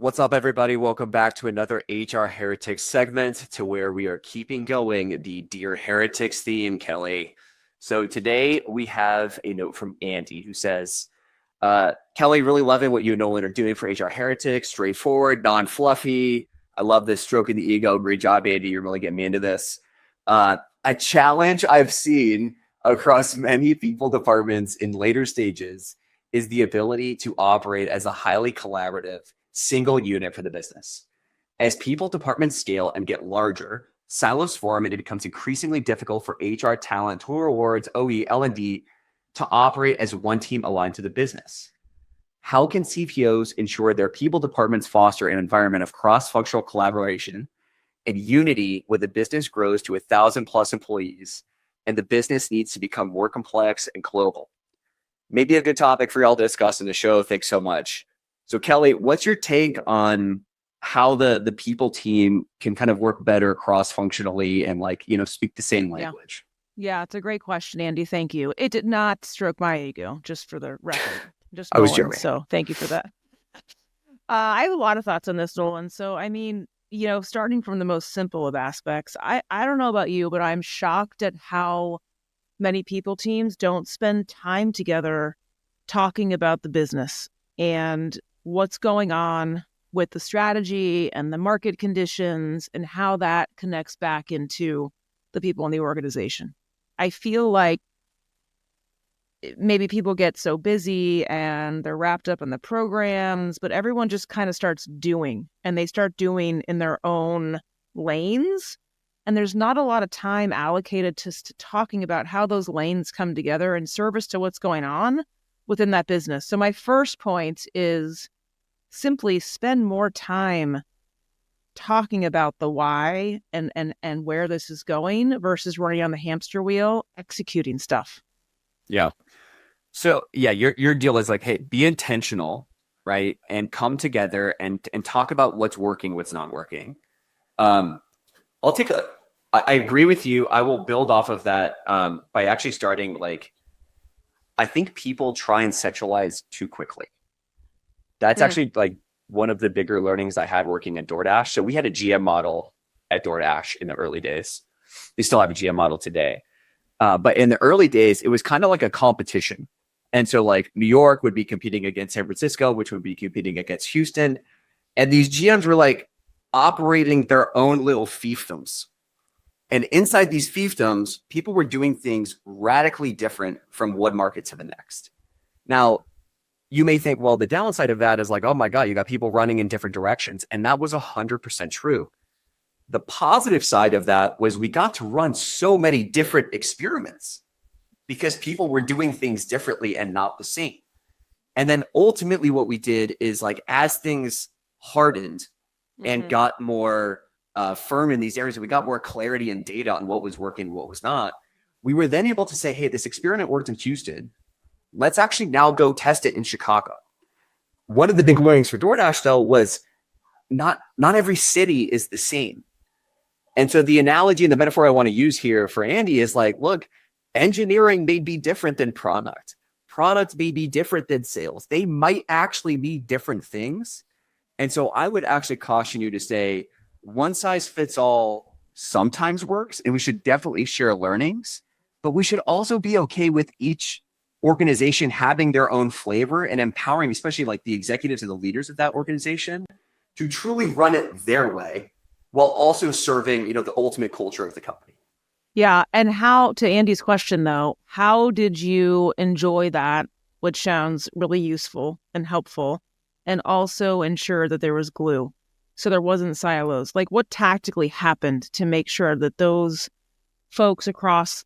What's up, everybody? Welcome back to another HR Heretics segment to where we are keeping going the Dear Heretics theme, Kelly. So today we have a note from Andy who says, Kelly, really loving what you and Nolan are doing for HR Heretics. Straightforward, non-fluffy. I love this stroking the ego. Great job, Andy. You're really getting me into this. A challenge I've seen across many people departments in later stages is the ability to operate as a highly collaborative single unit for the business. As people departments scale and get larger, silos form and it becomes increasingly difficult for HR talent, tool rewards, OE, L&D to operate as one team aligned to the business. How can CPOs ensure their people departments foster an environment of cross-functional collaboration and unity when the business grows to 1,000+ employees and the business needs to become more complex and global? Maybe a good topic for y'all to discuss in the show. Thanks so much. So Kelly, what's your take on how the people team can kind of work better cross-functionally and speak the same language? Yeah, it's a great question, Andy. Thank you. It did not stroke my ego, just for the record. Just I was Nolan, joking. so thank you for that. I have a lot of thoughts on this, Nolan. So, starting from the most simple of aspects, I don't know about you, but I'm shocked at how many people teams don't spend time together talking about the business and what's going on with the strategy and the market conditions and how that connects back into the people in the organization. I feel like maybe people get so busy and they're wrapped up in the programs, but everyone just kind of starts doing, and they start doing in their own lanes. And there's not a lot of time allocated to talking about how those lanes come together in service to what's going on within that business. So my first point is simply spend more time talking about the why and where this is going versus running on the hamster wheel, executing stuff. Yeah. So yeah, your deal is like, hey, be intentional, right? And come together and talk about what's working, what's not working. I agree with you. I will build off of that by actually starting I think people try and centralize too quickly. That's actually one of the bigger learnings I had working at DoorDash. So we had a GM model at DoorDash in the early days. They still have a GM model today. But in the early days, it was kind of like a competition. And so New York would be competing against San Francisco, which would be competing against Houston. And these GMs were operating their own little fiefdoms. And inside these fiefdoms, people were doing things radically different from one market to the next. Now, you may think, well, the downside of that is oh my God, you got people running in different directions. And that was 100% true. The positive side of that was we got to run so many different experiments because people were doing things differently and not the same. And then ultimately what we did is as things hardened and got more firm in these areas, and we got more clarity and data on what was working, what was not, we were then able to say, hey, this experiment worked in Houston. Let's actually now go test it in Chicago. One of the big learnings for DoorDash, though, was not every city is the same. And so the analogy and the metaphor I want to use here for Andy is look, engineering may be different than product. Product may be different than sales. They might actually be different things. And so I would actually caution you to say one size fits all sometimes works, and we should definitely share learnings, but we should also be okay with each organization having their own flavor and empowering, especially the executives and the leaders of that organization, to truly run it their way while also serving, the ultimate culture of the company. Yeah. And how, to Andy's question though, how did you enjoy that, which sounds really useful and helpful, and also ensure that there was glue? So there wasn't silos. What tactically happened to make sure that those folks across,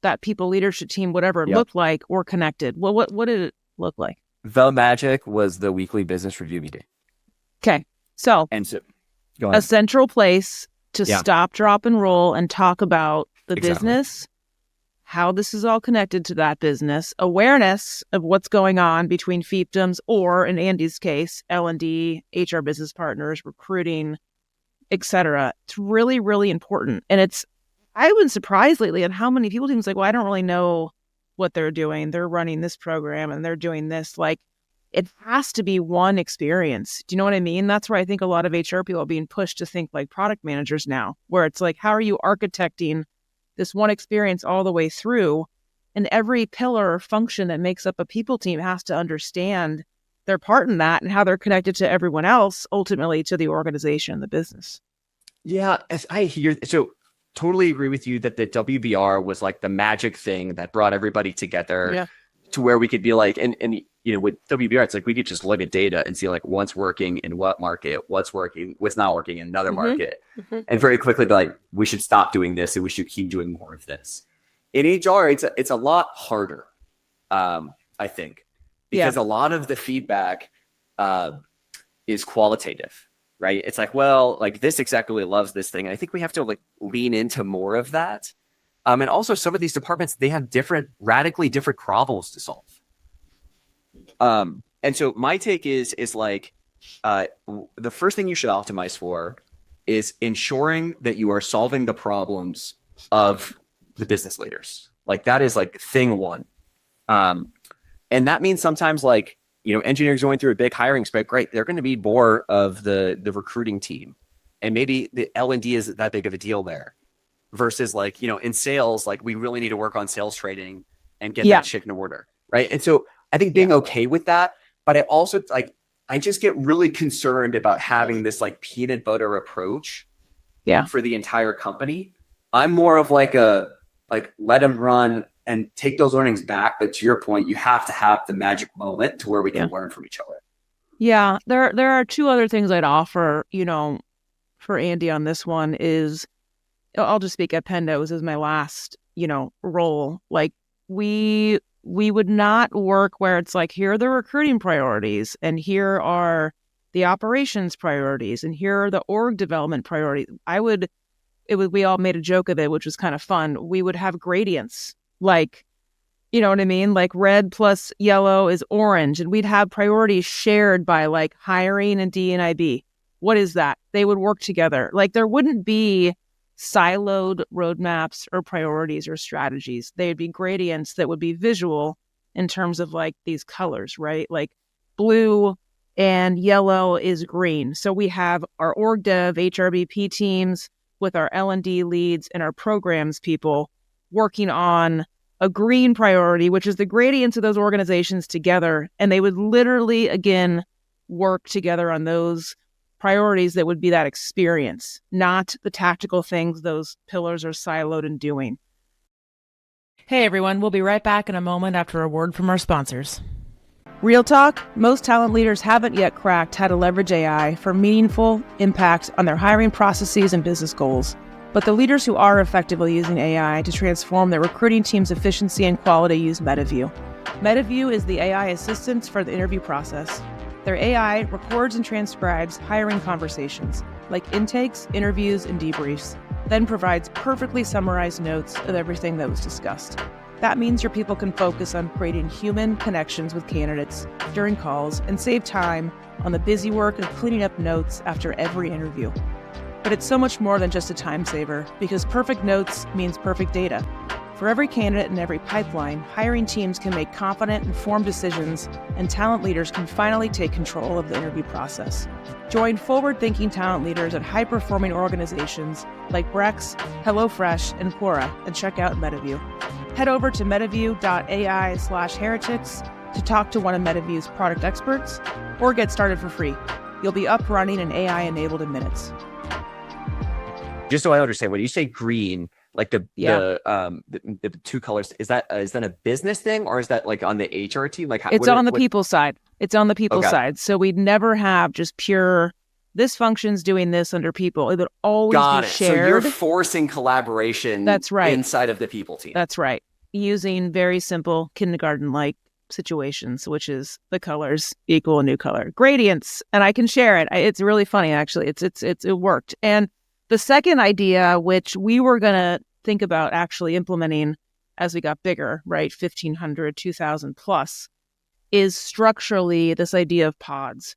that people leadership team, whatever it looked like, were connected? Well, what did it look like? The magic was the weekly business review meeting. Okay. So go ahead. A central place to stop, drop, and roll and talk about the business, how this is all connected to that business, awareness of what's going on between fiefdoms, or in Andy's case, L&D, HR business partners, recruiting, etc. It's really, really important. And I've been surprised lately at how many people teams well, I don't really know what they're doing. They're running this program and they're doing this. it has to be one experience. Do you know what I mean? That's where I think a lot of HR people are being pushed to think like product managers now, where it's like, how are you architecting this one experience all the way through? And every pillar or function that makes up a people team has to understand their part in that and how they're connected to everyone else, ultimately to the organization, the business. Yeah, as I hear, so totally agree with you that the WBR was like the magic thing that brought everybody together to where we could be like, and with WBR, it's like we could just look at data and see like what's working in what market, what's working, what's not working in another market, and very quickly be like, we should stop doing this and we should keep doing more of this. In HR, it's a lot harder, I think, because a lot of the feedback is qualitative. Right. It's like, well, like this exec really loves this thing. And I think we have to like lean into more of that. And also some of these departments, they have radically different problems to solve. And so my take is like, the first thing you should optimize for is ensuring that you are solving the problems of the business leaders. Like that is like thing one. And that means sometimes like, engineers going through a big hiring spree, great. They're going to be more of the recruiting team. And maybe the L&D isn't that big of a deal there versus like, in sales, like we really need to work on sales training and get that shit in order. Right. And so I think being okay with that, but I also like, I just get really concerned about having this like peanut butter approach for the entire company. I'm more of like let them run and take those learnings back. But to your point, you have to have the magic moment to where we can learn from each other. Yeah, there are two other things I'd offer, for Andy on this one is, I'll just speak at Pendos as my last, role. Like we would not work where it's like, here are the recruiting priorities and here are the operations priorities and here are the org development priorities. We all made a joke of it, which was kind of fun. We would have gradients. Like, you know what I mean? Like red plus yellow is orange. And we'd have priorities shared by like hiring and D&IB. What is that? They would work together. Like there wouldn't be siloed roadmaps or priorities or strategies. They'd be gradients that would be visual in terms of like these colors, right? Like blue and yellow is green. So we have our org dev, HRBP teams with our L&D leads and our programs people working on a green priority, which is the gradients of those organizations together. And they would literally, again, work together on those priorities that would be that experience, not the tactical things those pillars are siloed in doing. Hey, everyone. We'll be right back in a moment after a word from our sponsors. Real talk, most talent leaders haven't yet cracked how to leverage AI for meaningful impact on their hiring processes and business goals. But the leaders who are effectively using AI to transform their recruiting team's efficiency and quality use Metaview. Metaview is the AI assistant for the interview process. Their AI records and transcribes hiring conversations, like intakes, interviews, and debriefs, then provides perfectly summarized notes of everything that was discussed. That means your people can focus on creating human connections with candidates during calls and save time on the busy work of cleaning up notes after every interview. But it's so much more than just a time saver, because perfect notes means perfect data. For every candidate and every pipeline, hiring teams can make confident, informed decisions, and talent leaders can finally take control of the interview process. Join forward-thinking talent leaders at high-performing organizations like Brex, HelloFresh, and Quora, and check out Metaview. Head over to metaview.ai/heretics to talk to one of Metaview's product experts, or get started for free. You'll be up, running, and AI-enabled in minutes. Just so I understand, when you say green, like the two colors, is that a business thing, or is that like on the HR team? Like it's on the people side. It's on the people side. So we'd never have just pure, this function's doing this under people. It would always be shared. So you're forcing collaboration. That's right. Inside of the people team. That's right. Using very simple kindergarten-like situations, which is the colors equal a new color. Gradients, and I can share it. It's really funny, actually. It worked. And the second idea, which we were going to think about actually implementing as we got bigger, right, 1,500, 2,000 plus, is structurally this idea of pods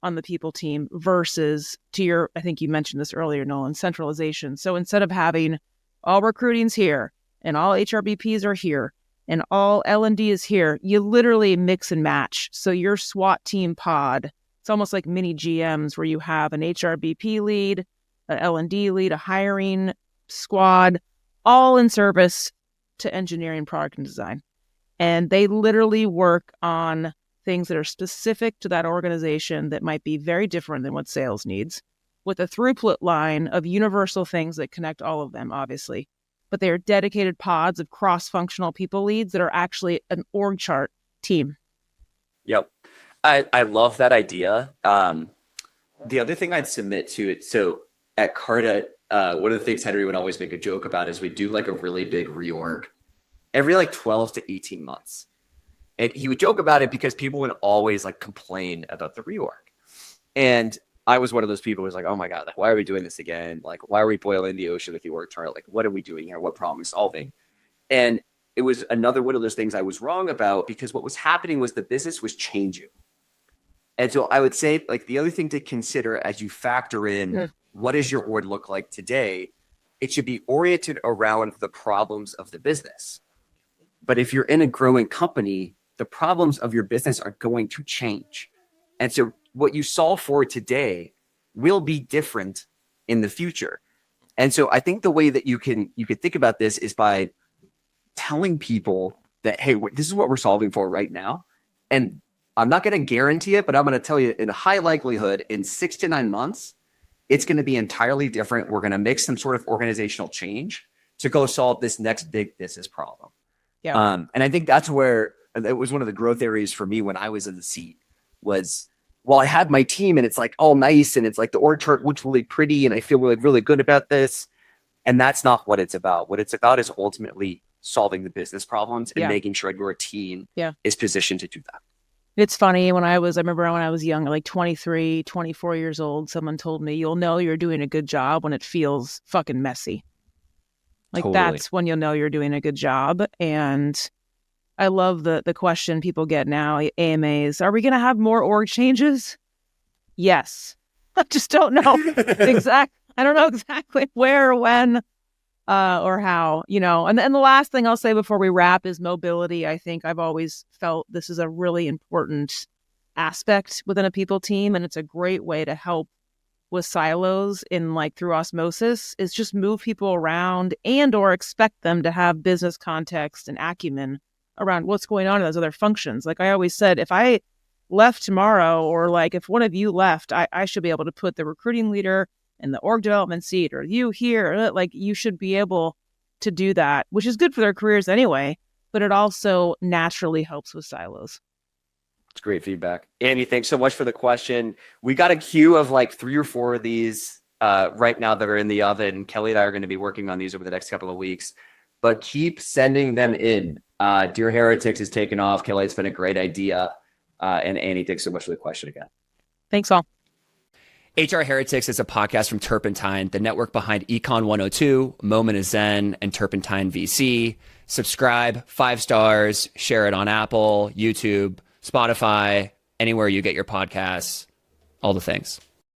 on the people team versus, to your, I think you mentioned this earlier, Nolan, centralization. So instead of having all recruiting's here and all HRBPs are here, and all L&D is here. You literally mix and match. So your SWAT team pod, it's almost like mini GMs where you have an HRBP lead, an L&D lead, a hiring squad, all in service to engineering, product, and design. And they literally work on things that are specific to that organization that might be very different than what sales needs, with a throughput line of universal things that connect all of them, obviously. But they are dedicated pods of cross-functional people leads that are actually an org chart team. Yep. I love that idea. The other thing I'd submit to it, so at Carta, one of the things Henry would always make a joke about is we do like a really big reorg every like 12 to 18 months. And he would joke about it because people would always like complain about the reorg. And I was one of those people who was like, oh my God, like, why are we doing this again? Like, why are we boiling the ocean with the org chart? Like, what are we doing here? What problem are we solving? And it was another one of those things I was wrong about, because what was happening was the business was changing. And so I would say, like, the other thing to consider as you factor in what does your org look like today, it should be oriented around the problems of the business. But if you're in a growing company, the problems of your business are going to change. And so what you solve for today will be different in the future. And so I think the way that you could think about this is by telling people that, hey, this is what we're solving for right now. And I'm not going to guarantee it, but I'm going to tell you in a high likelihood in 6 to 9 months, it's going to be entirely different. We're going to make some sort of organizational change to go solve this next big business problem. Yeah. And I think that's where it was one of the growth areas for me when I was in the seat was, well, I had my team and it's like all nice and it's like the org chart looks really pretty and I feel really, really good about this. And that's not what it's about. What it's about is ultimately solving the business problems and making sure your team is positioned to do that. It's funny, I remember when I was young, like 23, 24 years old, someone told me, you'll know you're doing a good job when it feels fucking messy. Like that's when you'll know you're doing a good job. And I love the question people get now, AMAs, are we going to have more org changes? Yes. I just don't know I don't know exactly where or when or how, and the last thing I'll say before we wrap is mobility. I think I've always felt this is a really important aspect within a people team. And it's a great way to help with silos in like through osmosis, is just move people around and or expect them to have business context and acumen around what's going on in those other functions. Like I always said, if I left tomorrow, or like if one of you left, I should be able to put the recruiting leader in the org development seat, or you here, like you should be able to do that, which is good for their careers anyway, but it also naturally helps with silos. It's great feedback. Andy, thanks so much for the question. We got a queue of like 3 or 4 of these right now that are in the oven. Kelly and I are going to be working on these over the next couple of weeks, but keep sending them in. Dear Heretics is taking off. Kelly, it's been a great idea. And Andy, thanks so much for the question again. Thanks all. HR Heretics is a podcast from Turpentine, the network behind Econ 102, Moment of Zen, and Turpentine VC. Subscribe, 5 stars, share it on Apple, YouTube, Spotify, anywhere you get your podcasts, all the things.